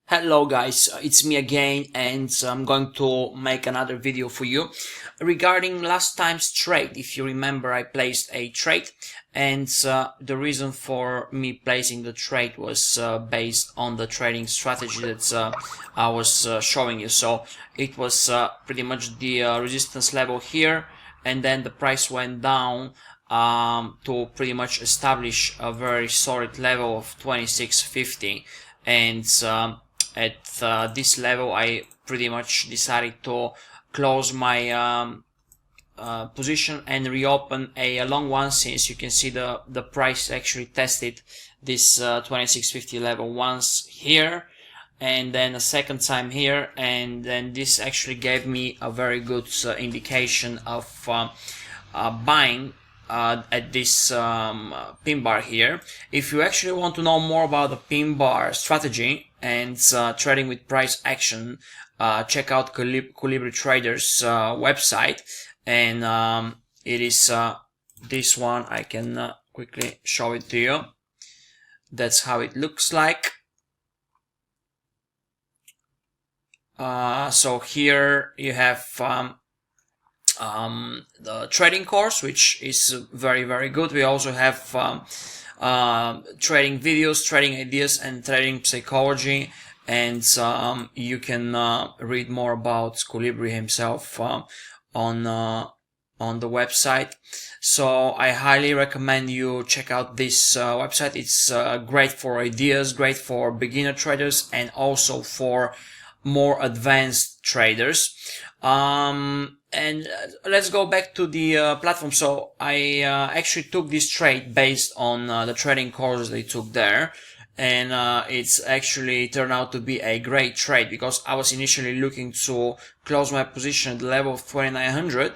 Hello guys, it's me again, and I'm going to make another video for you regarding last time's trade. If you remember, I placed a trade, and the reason for me placing the trade was based on the trading strategy that I was showing you. So it was pretty much the resistance level here, and then the price went down to pretty much establish a very solid level of 26.50, and at this level I pretty much decided to close my position and reopen a long one, since you can see the price actually tested this 26.50 level once here and then a second time here, and then this actually gave me a very good indication of buying at this pin bar here. If you actually want to know more about the pin bar strategy and trading with price action, check out Colibri Traders website, and it is this one. I can quickly show it to you. That's how it looks like. So here you have the trading course, which is very good. We also have trading videos, trading ideas, and trading psychology, and you can read more about Colibri himself on the website. So I highly recommend you check out this website. It's great for ideas, great for beginner traders, and also for more advanced traders. And let's go back to the platform. So I actually took this trade based on the trading course they took there, and it's actually turned out to be a great trade, because I was initially looking to close my position at the level of 2900,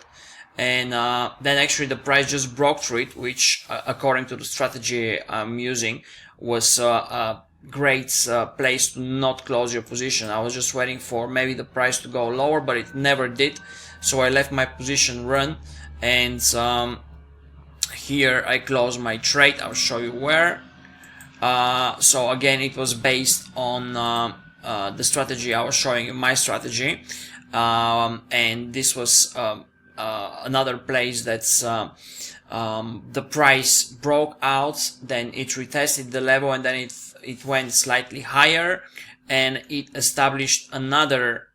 and then actually the price just broke through it, which according to the strategy I'm using was a great place to not close your position. I was just waiting for maybe the price to go lower, but it never did. So I left my position run, and here I close my trade. I'll show you where. So again, it was based on the strategy I was showing you, my strategy, and this was another place that's the price broke out, then it retested the level, and then it went slightly higher, and it established another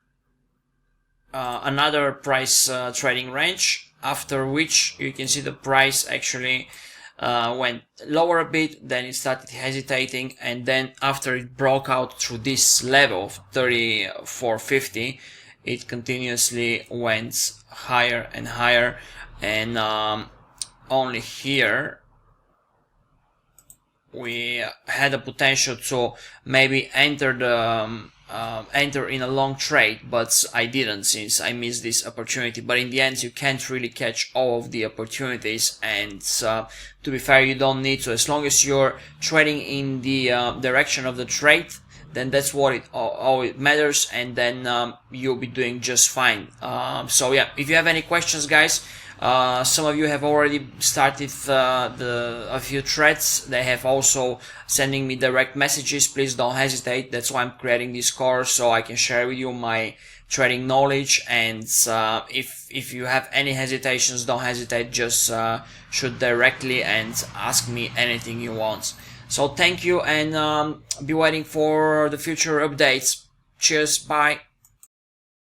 price trading range, after which you can see the price actually went lower a bit, then it started hesitating, and then after it broke out through this level of 34.50, it continuously went higher and higher, and only here we had a potential to maybe enter in a long trade, but I didn't, since I missed this opportunity. But in the end, you can't really catch all of the opportunities, and to be fair, you don't need to. As long as you're trading in the direction of the trade, then that's what all it matters, and then you'll be doing just fine. So yeah, if you have any questions, guys, some of you have already started a few threads. They have also sending me direct messages. Please don't hesitate. That's why I'm creating this course, so I can share with you my trading knowledge. And if you have any hesitations, don't hesitate. Just shoot directly and ask me anything you want. So thank you, and be waiting for the future updates. Cheers, bye.